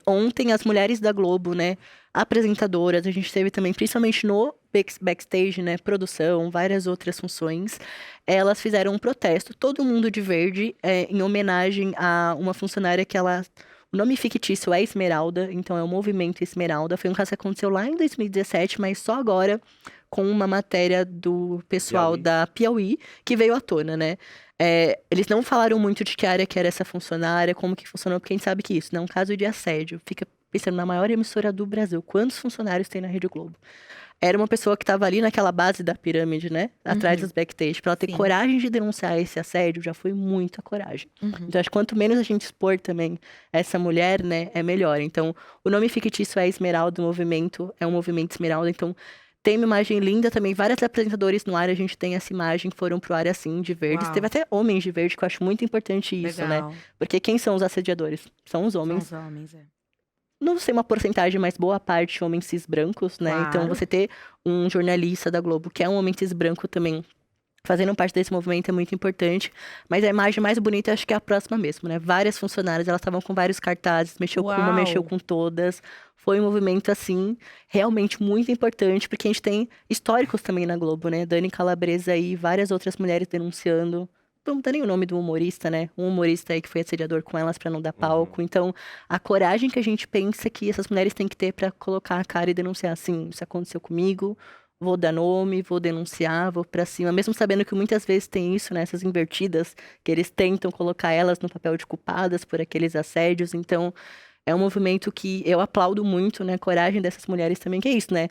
ontem as mulheres da Globo, né, apresentadoras, a gente teve também, principalmente no backstage, né, produção, várias outras funções, elas fizeram um protesto, todo mundo de verde, em homenagem a uma funcionária que ela... O nome fictício é Esmeralda, então é o Movimento Esmeralda. Foi um caso que aconteceu lá em 2017, mas só agora com uma matéria do pessoal Piauí. da Piauí que veio à tona, né? Eles não falaram muito de que área que era essa funcionária, como que funcionou, porque a gente sabe que isso não é um caso de assédio. Fica pensando na maior emissora do Brasil. Quantos funcionários tem na Rede Globo? Era uma pessoa que estava ali naquela base da pirâmide, né? Atrás dos backstage. Pra ela ter Sim. coragem de denunciar esse assédio, já foi muita coragem. Então, acho que quanto menos a gente expor também essa mulher, né, é melhor. Então, o nome fictício é Esmeralda, o movimento é um movimento Esmeralda. Então, tem uma imagem linda também. Vários apresentadores no ar, a gente tem essa imagem, foram pro ar assim, de verde. Uau. Teve até homens de verde, que eu acho muito importante isso, Legal. né? Porque quem são os assediadores? São os São homens. os homens, Não sei uma porcentagem, mas boa parte homens cis brancos, né? Então, Claro. você ter um jornalista da Globo que é um homem cis branco também, fazendo parte desse movimento é muito importante. Mas a imagem mais bonita, acho que é a próxima mesmo, né? Várias funcionárias, elas estavam com vários cartazes, mexeu com uma, Uau. mexeu com todas. Foi um movimento, assim, realmente muito importante, porque a gente tem históricos também na Globo, né? Dani Calabresa e várias outras mulheres denunciando. Não dá nem o nome do humorista, né? Um humorista aí que foi assediador com elas pra não dar palco. Então, a coragem que a gente pensa que essas mulheres têm que ter pra colocar a cara e denunciar, assim, isso aconteceu comigo, vou dar nome, vou denunciar, vou pra cima. Mesmo sabendo que muitas vezes tem isso, né? Essas invertidas, que eles tentam colocar elas no papel de culpadas por aqueles assédios. Então, é um movimento que eu aplaudo muito, né? A coragem dessas mulheres também, que é isso, né?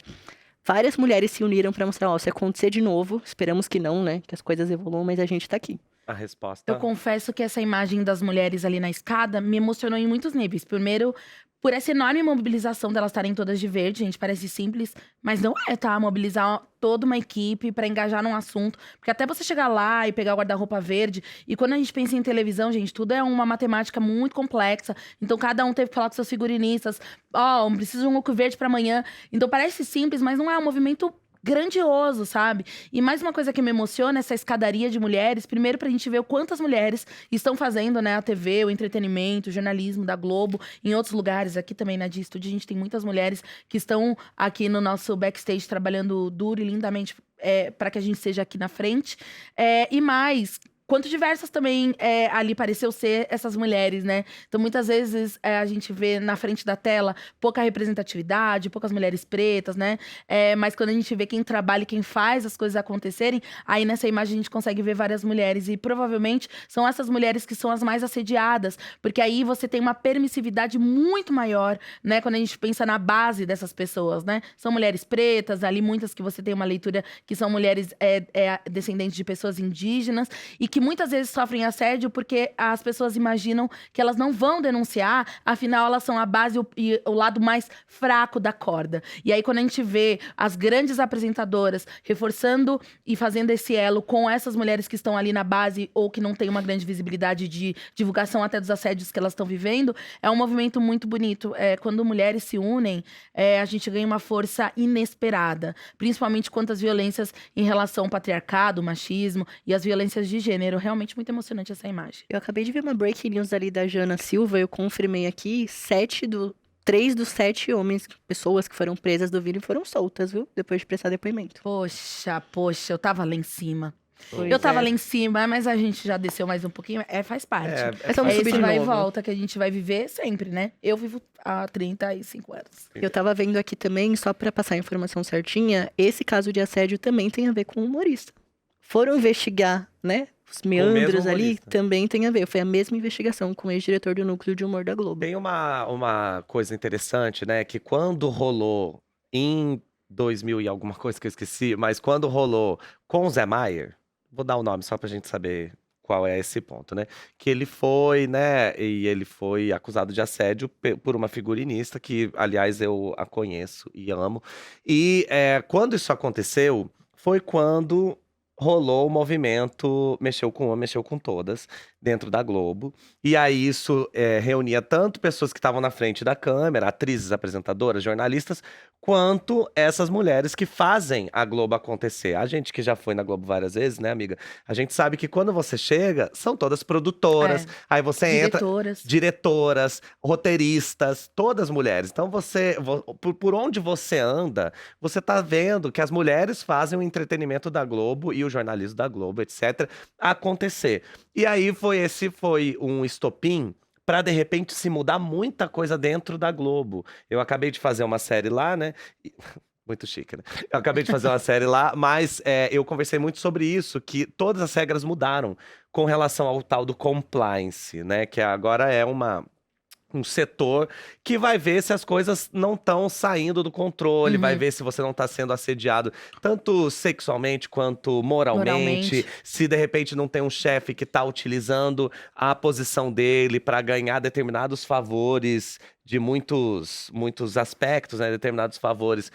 Várias mulheres se uniram pra mostrar, ó, se acontecer de novo, esperamos que não, né? Que as coisas evoluam, mas a gente tá aqui. A resposta. Eu confesso que essa imagem das mulheres ali na escada me emocionou em muitos níveis. Primeiro, por essa enorme mobilização delas estarem todas de verde, gente, parece simples, mas não é, tá? Mobilizar toda uma equipe pra engajar num assunto. Porque até você chegar lá e pegar o guarda-roupa verde, e quando a gente pensa em televisão, gente, tudo é uma matemática muito complexa. Então cada um teve que falar com seus figurinistas, ó, preciso de um look verde pra amanhã. Então parece simples, mas não é um movimento grandioso, sabe? E mais uma coisa que me emociona, essa escadaria de mulheres. Primeiro, pra gente ver o quantas mulheres estão fazendo, né? A TV, o entretenimento, o jornalismo da Globo, em outros lugares. Aqui também na Dia Estúdio, a gente tem muitas mulheres que estão aqui no nosso backstage trabalhando duro e lindamente para que a gente seja aqui na frente. E mais... Quanto diversas também ali pareceu ser essas mulheres, né? Então, muitas vezes, a gente vê na frente da tela pouca representatividade, poucas mulheres pretas, né? Mas quando a gente vê quem trabalha e quem faz as coisas acontecerem, aí nessa imagem a gente consegue ver várias mulheres. E provavelmente são essas mulheres que são as mais assediadas, porque aí você tem uma permissividade muito maior, né? Quando a gente pensa na base dessas pessoas, né? São mulheres pretas, ali muitas que você tem uma leitura que são mulheres descendentes de pessoas indígenas, e que muitas vezes sofrem assédio porque as pessoas imaginam que elas não vão denunciar, afinal elas são a base e o lado mais fraco da corda. E aí quando a gente vê as grandes apresentadoras reforçando e fazendo esse elo com essas mulheres que estão ali na base ou que não têm uma grande visibilidade de divulgação até dos assédios que elas estão vivendo, é um movimento muito bonito. Quando mulheres se unem, a gente ganha uma força inesperada, principalmente quanto às violências em relação ao patriarcado, machismo e as violências de gênero. Realmente muito emocionante essa imagem. Eu acabei de ver uma breaking news ali da Jana Silva, eu confirmei aqui, 3 dos 7 pessoas que foram presas do vídeo foram soltas, viu? Depois de prestar depoimento. Poxa, eu tava lá em cima. Pois Eu tava é. lá em cima, mas a gente já desceu mais um pouquinho. Faz parte. Mas vamos subir esse de vai e novo. volta que a gente vai viver sempre, né? Eu vivo há 35 anos. Eu tava vendo aqui também, só pra passar a informação certinha, esse caso de assédio também tem a ver com o humorista. Foram investigar, né? Os meandros ali humorista. também tem a ver. Foi a mesma investigação com o ex-diretor do Núcleo de Humor da Globo. Tem uma coisa interessante, né? Que quando rolou em 2000 e alguma coisa que eu esqueci, mas quando rolou com o Zé Maier, vou dar o nome só pra gente saber qual é esse ponto, né? Que ele foi, né? E ele foi acusado de assédio por uma figurinista que, aliás, eu a conheço e amo. E quando isso aconteceu, foi quando rolou o movimento Mexeu com Uma, Mexeu com Todas, dentro da Globo. E aí isso reunia tanto pessoas que estavam na frente da câmera, atrizes, apresentadoras, jornalistas, quanto essas mulheres que fazem a Globo acontecer. A gente que já foi na Globo várias vezes, né, amiga? A gente sabe que quando você chega, são todas produtoras. É. Aí você entra, Diretoras. diretoras, roteiristas, todas mulheres. Então por onde você anda, você tá vendo que as mulheres fazem o entretenimento da Globo e o jornalismo da Globo, etc, acontecer. E aí foi um estopim para de repente se mudar muita coisa dentro da Globo. Eu acabei de fazer uma série lá, né? Muito chique, né? Eu acabei de fazer uma série lá, mas eu conversei muito sobre isso, que todas as regras mudaram com relação ao tal do compliance, né? Que agora é um setor que vai ver se as coisas não estão saindo do controle, vai ver se você não está sendo assediado tanto sexualmente quanto moralmente, se de repente não tem um chefe que está utilizando a posição dele para ganhar determinados favores de muitos aspectos, né, determinados favores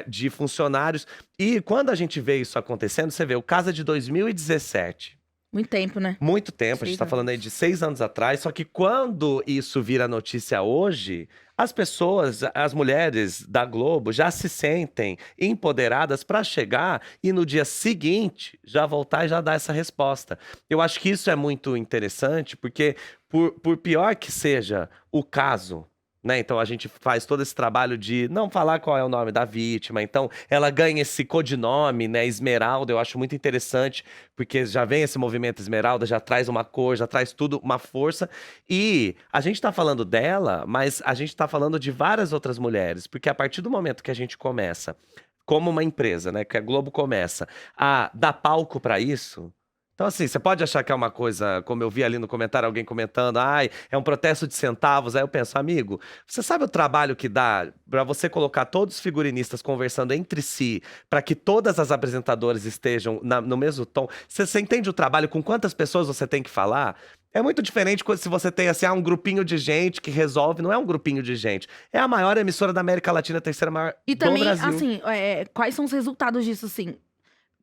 de funcionários. E quando a gente vê isso acontecendo, você vê o caso é de 2017. Muito tempo, né? Muito tempo, a gente 6 tá falando aí anos. de 6 anos atrás, só que quando isso vira notícia hoje, as pessoas, as mulheres da Globo já se sentem empoderadas para chegar e no dia seguinte já voltar e já dar essa resposta. Eu acho que isso é muito interessante, porque por pior que seja o caso, né? Então a gente faz todo esse trabalho de não falar qual é o nome da vítima. Então ela ganha esse codinome, né? Esmeralda. Eu acho muito interessante, porque já vem esse movimento Esmeralda, já traz uma cor, já traz tudo, uma força. E a gente tá falando dela, mas a gente tá falando de várias outras mulheres, porque a partir do momento que a gente começa, como uma empresa, né? Que a Globo começa a dar palco para isso. Então, assim, você pode achar que é uma coisa, como eu vi ali no comentário, alguém comentando, ai, é um protesto de centavos. Aí eu penso, amigo, você sabe o trabalho que dá para você colocar todos os figurinistas conversando entre si, para que todas as apresentadoras estejam no mesmo tom? Você entende o trabalho, com quantas pessoas você tem que falar? É muito diferente se você tem, assim, um grupinho de gente que resolve. Não é um grupinho de gente. É a maior emissora da América Latina, a terceira maior E do também, Brasil. assim, quais são os resultados disso, assim?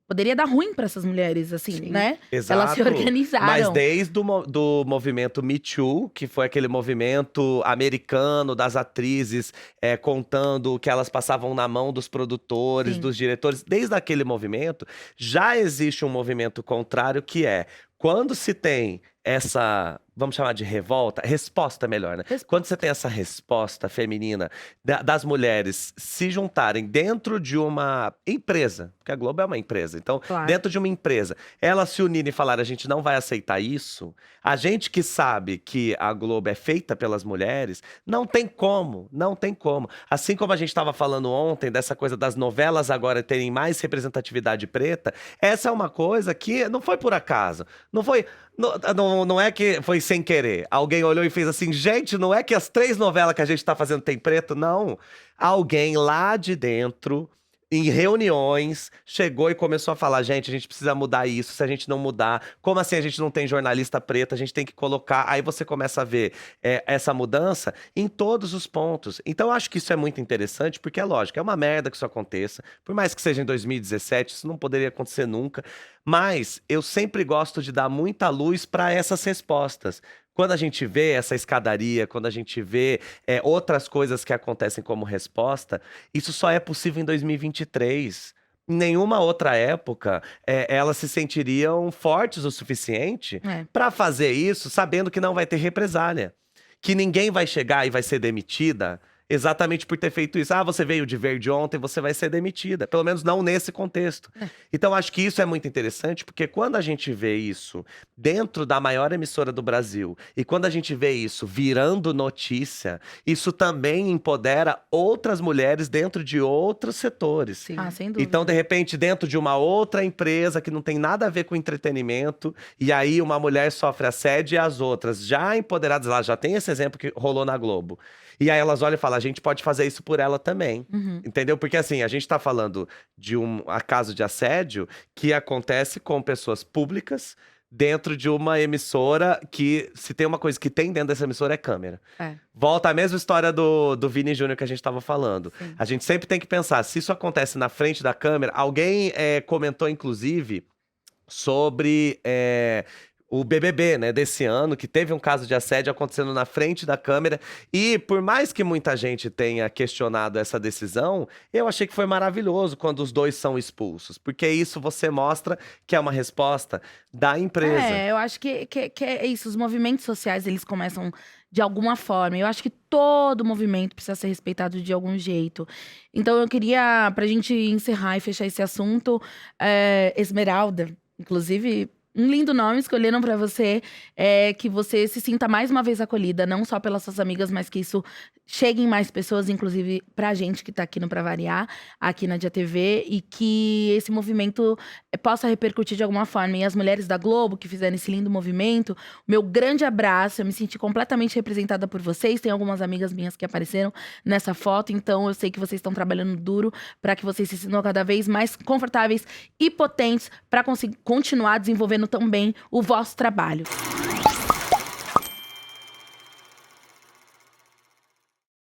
Poderia dar ruim pra essas mulheres, assim, Sim. né? Exato. Elas se organizaram. Mas desde do movimento Me Too, que foi aquele movimento americano das atrizes contando o que elas passavam na mão dos produtores, Sim. dos diretores, desde aquele movimento, já existe um movimento contrário que é quando se tem essa, vamos chamar de revolta, resposta melhor, né? Resposta. Quando você tem essa resposta feminina das mulheres se juntarem dentro de uma empresa, porque a Globo é uma empresa, então Claro. dentro de uma empresa, elas se unirem e falarem, a gente não vai aceitar isso, a gente que sabe que a Globo é feita pelas mulheres, não tem como, não tem como. Assim como a gente estava falando ontem dessa coisa das novelas agora terem mais representatividade preta, essa é uma coisa que não foi por acaso, não foi... Não é que foi sem querer. Alguém olhou e fez assim, gente, não é que as 3 novelas que a gente tá fazendo tem preto? Não. Alguém lá de dentro, em reuniões, chegou e começou a falar, gente, a gente precisa mudar isso, se a gente não mudar, como assim a gente não tem jornalista preta, a gente tem que colocar, aí você começa a ver essa mudança em todos os pontos. Então eu acho que isso é muito interessante, porque é lógico, é uma merda que isso aconteça, por mais que seja em 2017, isso não poderia acontecer nunca, mas eu sempre gosto de dar muita luz para essas respostas. Quando a gente vê essa escadaria, quando a gente vê outras coisas que acontecem como resposta, isso só é possível em 2023. Em nenhuma outra época, elas se sentiriam fortes o suficiente para fazer isso, sabendo que não vai ter represália. Que ninguém vai chegar e vai ser demitida exatamente por ter feito isso. Ah, você veio de verde ontem, você vai ser demitida. Pelo menos não nesse contexto. Então, acho que isso é muito interessante, porque quando a gente vê isso dentro da maior emissora do Brasil, e quando a gente vê isso virando notícia, isso também empodera outras mulheres dentro de outros setores. Sim. Ah, sem dúvida. Então, de repente, dentro de uma outra empresa que não tem nada a ver com entretenimento, e aí uma mulher sofre assédio e as outras, já empoderadas lá, já tem esse exemplo que rolou na Globo. E aí elas olham e falam, a gente pode fazer isso por ela também. Entendeu? Porque assim, a gente tá falando de um caso de assédio que acontece com pessoas públicas dentro de uma emissora que, se tem uma coisa que tem dentro dessa emissora, é câmera. Volta a mesma história do Vini Júnior que a gente tava falando. Sim. A gente sempre tem que pensar, se isso acontece na frente da câmera, alguém comentou, inclusive, sobre o BBB, né, desse ano, que teve um caso de assédio acontecendo na frente da câmera. E por mais que muita gente tenha questionado essa decisão, eu achei que foi maravilhoso quando os dois são expulsos. Porque isso você mostra que é uma resposta da empresa. Eu acho que é isso. Os movimentos sociais, eles começam de alguma forma. Eu acho que todo movimento precisa ser respeitado de algum jeito. Então, eu queria, pra gente encerrar e fechar esse assunto, Esmeralda, inclusive, um lindo nome escolheram pra você, que você se sinta mais uma vez acolhida, não só pelas suas amigas, mas que isso chegue em mais pessoas, inclusive pra gente que tá aqui no Pra Variar, aqui na Dia TV, e que esse movimento possa repercutir de alguma forma. E as mulheres da Globo que fizeram esse lindo movimento, meu grande abraço, eu me senti completamente representada por vocês. Tem algumas amigas minhas que apareceram nessa foto, então eu sei que vocês estão trabalhando duro pra que vocês se sintam cada vez mais confortáveis e potentes pra continuar desenvolvendo também o vosso trabalho.